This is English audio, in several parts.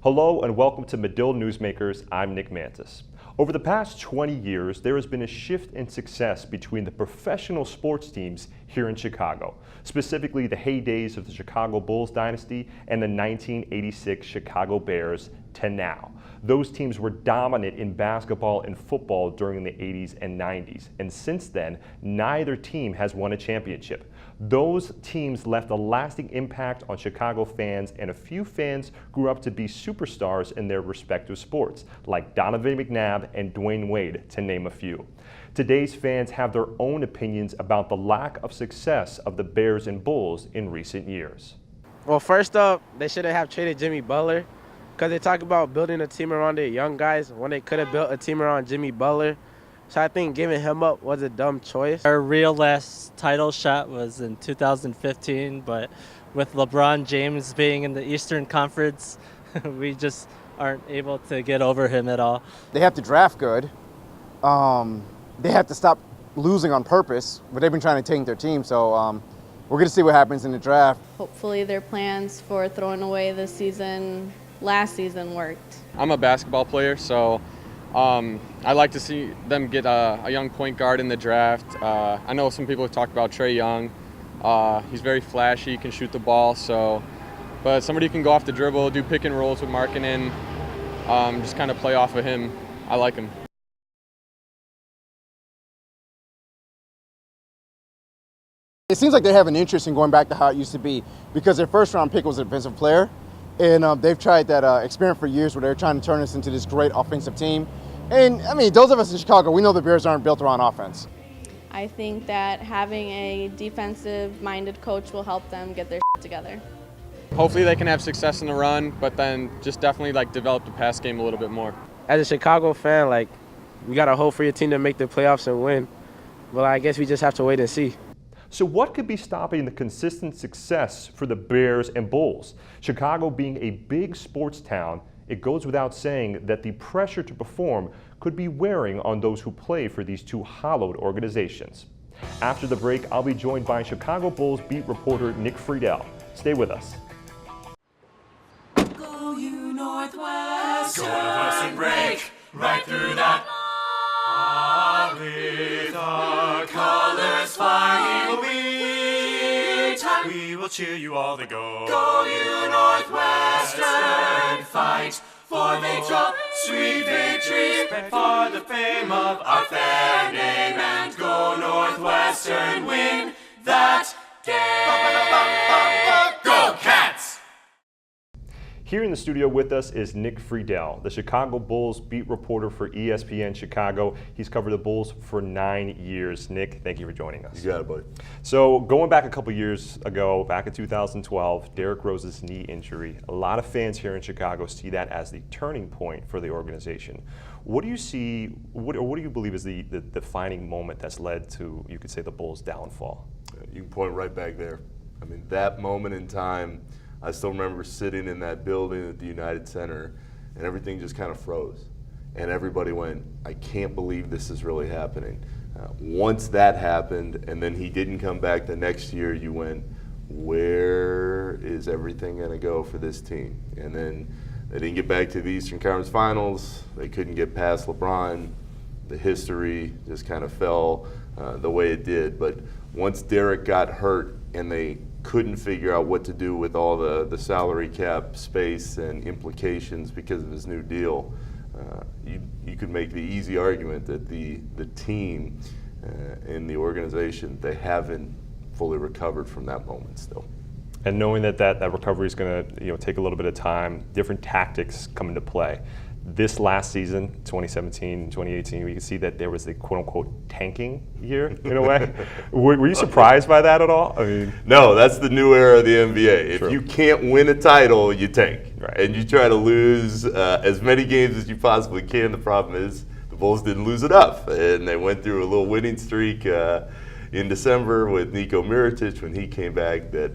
Hello and welcome to Medill Newsmakers. I'm Nick Mantas. Over the past 20 years, there has been a shift in success between the professional sports teams here in Chicago, specifically the heydays of the Chicago Bulls dynasty and the 1986 Chicago Bears to now. Those teams were dominant in basketball and football during the 80s and 90s, and since then, neither team has won a championship. Those teams left a lasting impact on Chicago fans, and a few fans grew up to be superstars in their respective sports, like Donovan McNabb and Dwayne Wade, to name a few. Today's fans have their own opinions about the lack of success of the Bears and Bulls in recent years. Well, first up, they shouldn't have traded Jimmy Butler, because they talk about building a team around their young guys when they could have built a team around Jimmy Butler. So I think giving him up was a dumb choice. Our real last title shot was in 2015, but with LeBron James being in the Eastern Conference, we just aren't able to get over him at all. They have to draft good. They have to stop losing on purpose, but they've been trying to tank their team, so we're going to see what happens in the draft. Hopefully their plans for throwing away this season, last season, worked. I'm a basketball player, so I like to see them get a young point guard in the draft. I know some people have talked about Trae Young. He's very flashy, can shoot the ball, but somebody who can go off the dribble, do pick and rolls with Markkanen, just kind of play off of him. I like him. It seems like they have an interest in going back to how it used to be because their first round pick was a defensive player, and they've tried that experiment for years where they're trying to turn us into this great offensive team. And I mean, those of us in Chicago, we know the Bears aren't built around offense. I think that having a defensive-minded coach will help them get their shit together. Hopefully they can have success in the run, but then just definitely develop the pass game a little bit more. As a Chicago fan, we got to hope for your team to make the playoffs and win. But I guess we just have to wait and see. So what could be stopping the consistent success for the Bears and Bulls? Chicago being a big sports town, it goes without saying that the pressure to perform could be wearing on those who play for these two hallowed organizations. After the break, I'll be joined by Chicago Bulls beat reporter Nick Friedell. Stay with us. Go you Northwestern, go Northwestern, break right through that. With our colors flying, we will cheer you all to go. Go you Northwestern, fight for victory, sweet victory, for the fame of our fair name, and go Northwestern, win that game. Go Cats! Here in the studio with us is Nick Friedell, the Chicago Bulls beat reporter for ESPN Chicago. He's covered the Bulls for 9 years. Nick, thank you for joining us. You got it, buddy. So going back a couple years ago, back in 2012, Derrick Rose's knee injury, a lot of fans here in Chicago see that as the turning point for the organization. What do you see, what do you believe is the defining moment that's led to, you could say, the Bulls' downfall? You can point right back there. I mean, that moment in time, I still remember sitting in that building at the United Center, and everything just kind of froze. And everybody went, I can't believe this is really happening. Once that happened, and then he didn't come back the next year, you went, where is everything going to go for this team? And then they didn't get back to the Eastern Conference Finals. They couldn't get past LeBron. The history just kind of fell the way it did. But once Derrick got hurt and they couldn't figure out what to do with all the salary cap space and implications because of his new deal, you could make the easy argument that the team and the organization, they haven't fully recovered from that moment still. And knowing that recovery is going to take a little bit of time, different tactics come into play. This last season, 2017, 2018, we can see that there was the quote-unquote tanking year in a way. Were you surprised by that at all? I mean, no, that's the new era of the NBA. True. If you can't win a title, you tank. Right. And you try to lose as many games as you possibly can. The problem is the Bulls didn't lose enough. And they went through a little winning streak in December with Nico Mirotic when he came back that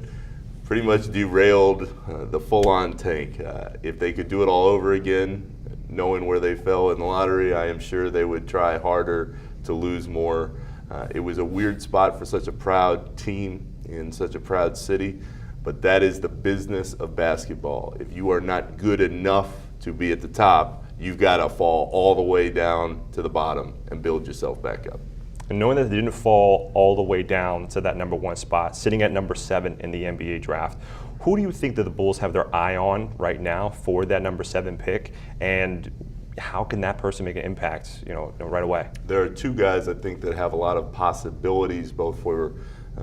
pretty much derailed the full-on tank. If they could do it all over again, knowing where they fell in the lottery, I am sure they would try harder to lose more. It was a weird spot for such a proud team in such a proud city, but that is the business of basketball. If you are not good enough to be at the top, you've got to fall all the way down to the bottom and build yourself back up. And knowing that they didn't fall all the way down to that number 1 spot, sitting at number 7 in the NBA draft, who do you think that the Bulls have their eye on right now for that number 7 pick? And how can that person make an impact, right away? There are 2 guys I think that have a lot of possibilities, both for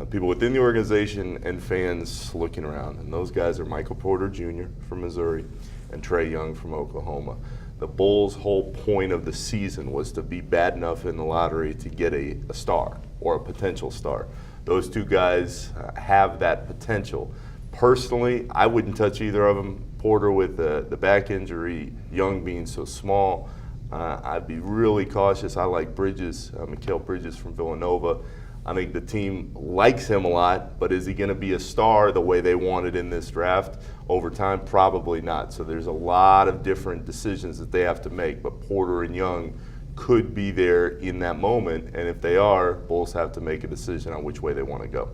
people within the organization and fans looking around. And those guys are Michael Porter Jr. from Missouri and Trae Young from Oklahoma. The Bulls' whole point of the season was to be bad enough in the lottery to get a star or a potential star. Those 2 guys have that potential. Personally, I wouldn't touch either of them. Porter with the back injury, Young being so small, I'd be really cautious. I like Bridges, Mikal Bridges from Villanova. I think the team likes him a lot, but is he going to be a star the way they wanted in this draft over time? Probably not. So there's a lot of different decisions that they have to make, but Porter and Young could be there in that moment, and if they are, Bulls have to make a decision on which way they want to go.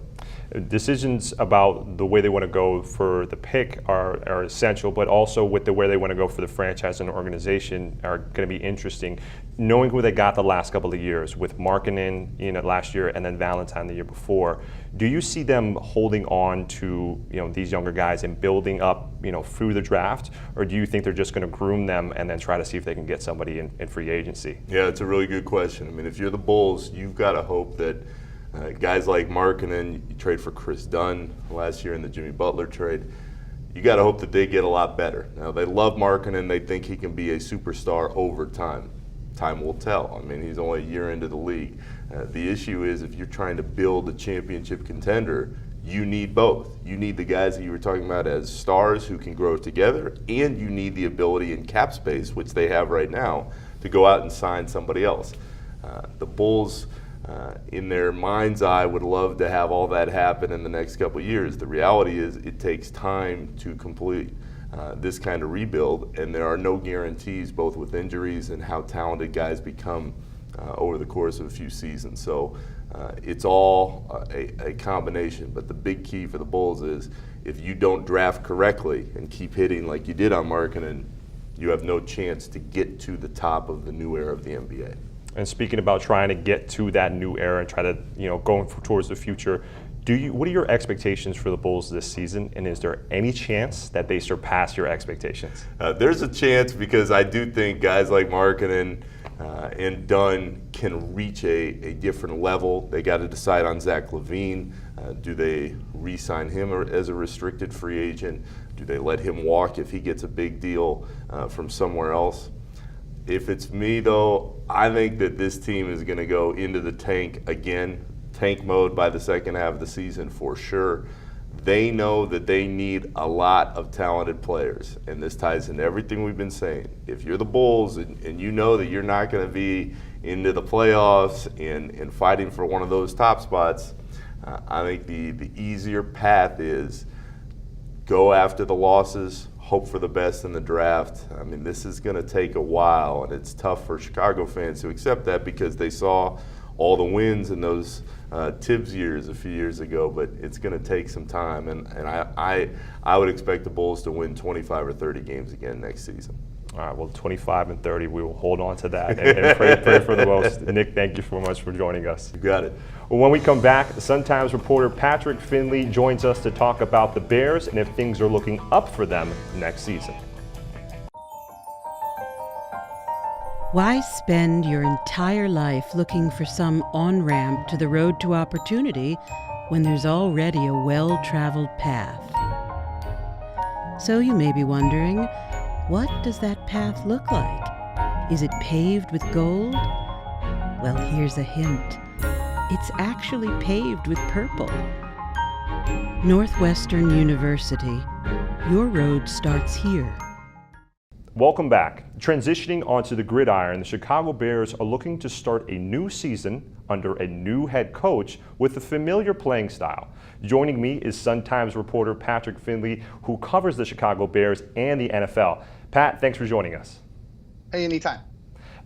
Decisions about the way they want to go for the pick are essential, but also with the way they want to go for the franchise and organization are going to be interesting. Knowing who they got the last couple of years with Markkanen, last year, and then Valentine the year before, do you see them holding on to these younger guys and building up through the draft, or do you think they're just going to groom them and then try to see if they can get somebody in free agency? Yeah, it's a really good question. I mean, if you're the Bulls, you've got to hope that guys like Markkanen, you trade for Chris Dunn last year in the Jimmy Butler trade, you got to hope that they get a lot better. Now, they love Markkanen. They think he can be a superstar over time. Time will tell. I mean, he's only a year into the league. The issue is if you're trying to build a championship contender, you need both. You need the guys that you were talking about as stars who can grow together, and you need the ability in cap space, which they have right now, to go out and sign somebody else. The Bulls, in their mind's eye, would love to have all that happen in the next couple of years. The reality is it takes time to complete this kind of rebuild, and there are no guarantees, both with injuries and how talented guys become over the course of a few seasons. So it's all a combination, but the big key for the Bulls is if you don't draft correctly and keep hitting like you did on Markkanen, you have no chance to get to the top of the new era of the NBA. And speaking about trying to get to that new era and try to, going towards the future, what are your expectations for the Bulls this season, and is there any chance that they surpass your expectations? There's a chance, because I do think guys like Markkanen and Dunn can reach a different level. They got to decide on Zach LaVine. Do they re-sign him as a restricted free agent? Do they let him walk if he gets a big deal from somewhere else? If it's me, though, I think that this team is going to go into the tank again, tank mode by the second half of the season for sure. They know that they need a lot of talented players, and this ties into everything we've been saying. If you're the Bulls and you know that you're not going to be into the playoffs and fighting for one of those top spots, I think the easier path is go after the losses, hope for the best in the draft. I mean, this is going to take a while, and it's tough for Chicago fans to accept that because they saw all the wins in those Tibbs years a few years ago, but it's going to take some time, and I would expect the Bulls to win 25 or 30 games again next season. All right, well, 25 and 30, we will hold on to that and pray for the most. Nick, thank you so much for joining us. You got it. Well, when we come back, the Sun-Times reporter Patrick Finley joins us to talk about the Bears and if things are looking up for them next season. Why spend your entire life looking for some on-ramp to the road to opportunity when there's already a well-traveled path? So you may be wondering, what does that path look like? Is it paved with gold? Well, here's a hint. It's actually paved with purple. Northwestern University. Your road starts here. Welcome back. Transitioning onto the gridiron, the Chicago Bears are looking to start a new season under a new head coach with a familiar playing style. Joining me is Sun-Times reporter Patrick Finley, who covers the Chicago Bears and the NFL. Pat, thanks for joining us. Hey, anytime.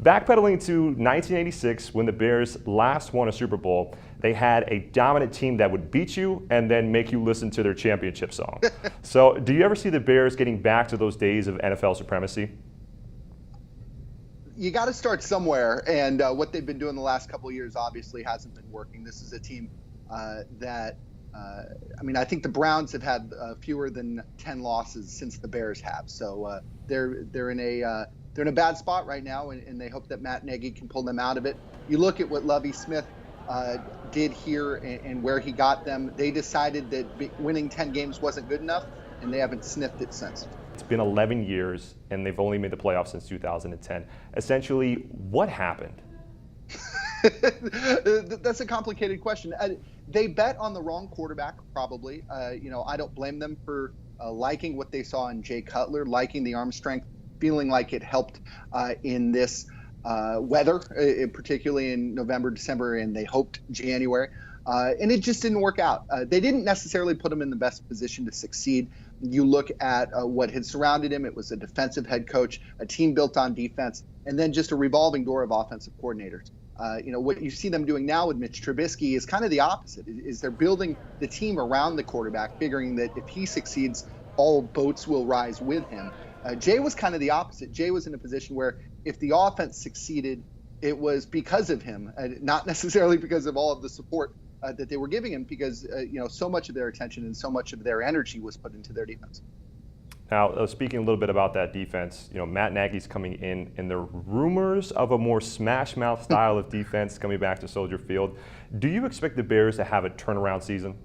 Backpedaling to 1986, when the Bears last won a Super Bowl, they had a dominant team that would beat you and then make you listen to their championship song. So do you ever see the Bears getting back to those days of NFL supremacy? You got to start somewhere, and what they've been doing the last couple of years obviously hasn't been working. This is a team that, I think the Browns have had fewer than 10 losses since the Bears have. So they're in a bad spot right now, and they hope that Matt Nagy can pull them out of it. You look at what Lovie Smith did here and where he got them. They decided that winning 10 games wasn't good enough, and they haven't sniffed it since. It's been 11 years, and they've only made the playoffs since 2010. Essentially, what happened? That's a complicated question. They bet on the wrong quarterback, probably. I don't blame them for liking what they saw in Jay Cutler, liking the arm strength, feeling like it helped in this weather, particularly in November, December, and they hoped January. And it just didn't work out. They didn't necessarily put him in the best position to succeed. You look at what had surrounded him. It was a defensive head coach, a team built on defense, and then just a revolving door of offensive coordinators. What you see them doing now with Mitch Trubisky is kind of the opposite. Is they're building the team around the quarterback, figuring that if he succeeds, all boats will rise with him. Jay was kind of the opposite. Jay was in a position where if the offense succeeded, it was because of him, not necessarily because of all of the support that they were giving him, because so much of their attention and so much of their energy was put into their defense. Now, speaking a little bit about that defense, Matt Nagy's coming in, and there are rumors of a more smash-mouth style of defense coming back to Soldier Field. Do you expect the Bears to have a turnaround season?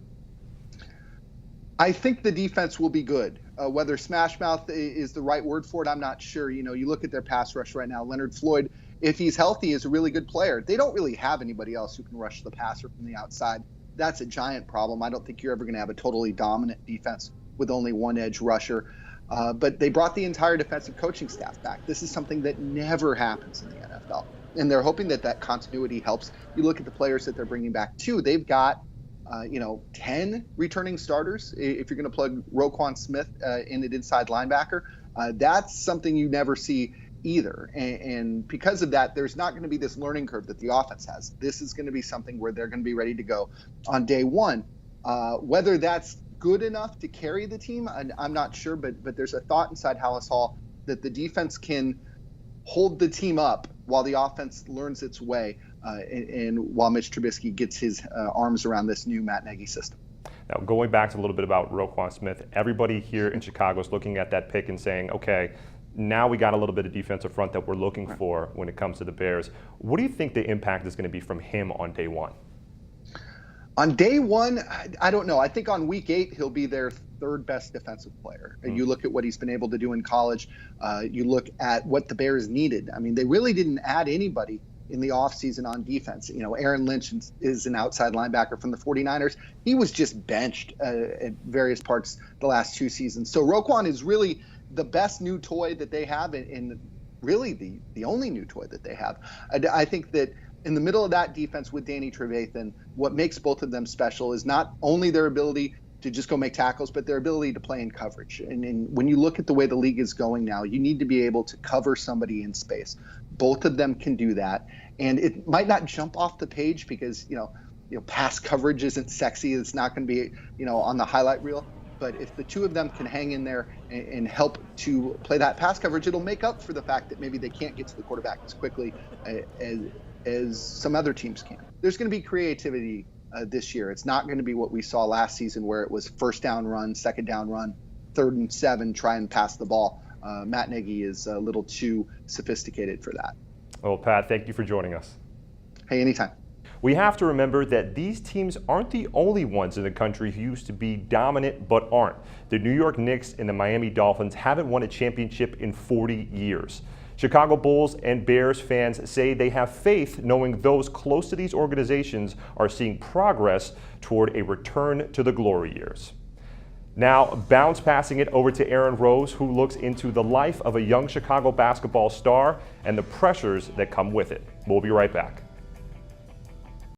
I think the defense will be good. Whether smash mouth is the right word for it, I'm not sure. You look at their pass rush right now. Leonard Floyd, if he's healthy, is a really good player. They don't really have anybody else who can rush the passer from the outside. That's a giant problem. I don't think you're ever going to have a totally dominant defense with only one edge rusher. But they brought the entire defensive coaching staff back. This is something that never happens in the NFL. And they're hoping that continuity helps. You look at the players that they're bringing back, too. They've got 10 returning starters. If you're going to plug Roquan Smith in at inside linebacker, that's something you never see either. And because of that, there's not going to be this learning curve that the offense has. This is going to be something where they're going to be ready to go on day one. Whether that's good enough to carry the team, I'm not sure, but there's a thought inside Hallis Hall that the defense can hold the team up while the offense learns its way, and while Mitch Trubisky gets his arms around this new Matt Nagy system. Now, going back to a little bit about Roquan Smith, everybody here in Chicago is looking at that pick and saying, okay, now we got a little bit of defensive front that we're looking for when it comes to the Bears. What do you think the impact is going to be from him on day one? On day one, I don't know. I think on week 8, he'll be their third best defensive player. You look at what he's been able to do in college. You look at what the Bears needed. They really didn't add anybody in the offseason on defense. Aaron Lynch is an outside linebacker from the 49ers. He was just benched at various parts the last 2 seasons. So Roquan is really the best new toy that they have, and really the only new toy that they have. I think that in the middle of that defense with Danny Trevathan, what makes both of them special is not only their ability to just go make tackles, but their ability to play in coverage. And when you look at the way the league is going now, you need to be able to cover somebody in space. Both of them can do that. And it might not jump off the page because, pass coverage isn't sexy. It's not going to be, on the highlight reel. But if the two of them can hang in there and help to play that pass coverage, it'll make up for the fact that maybe they can't get to the quarterback as quickly as some other teams can. There's going to be creativity this year. It's not going to be what we saw last season where it was first down run, second down run, 3rd and 7, try and pass the ball. Matt Nagy is a little too sophisticated for that. Well, Pat, thank you for joining us. Hey, anytime. We have to remember that these teams aren't the only ones in the country who used to be dominant but aren't. The New York Knicks and the Miami Dolphins haven't won a championship in 40 years. Chicago Bulls and Bears fans say they have faith knowing those close to these organizations are seeing progress toward a return to the glory years. Now, bounce passing it over to Aaron Rose, who looks into the life of a young Chicago basketball star and the pressures that come with it. We'll be right back.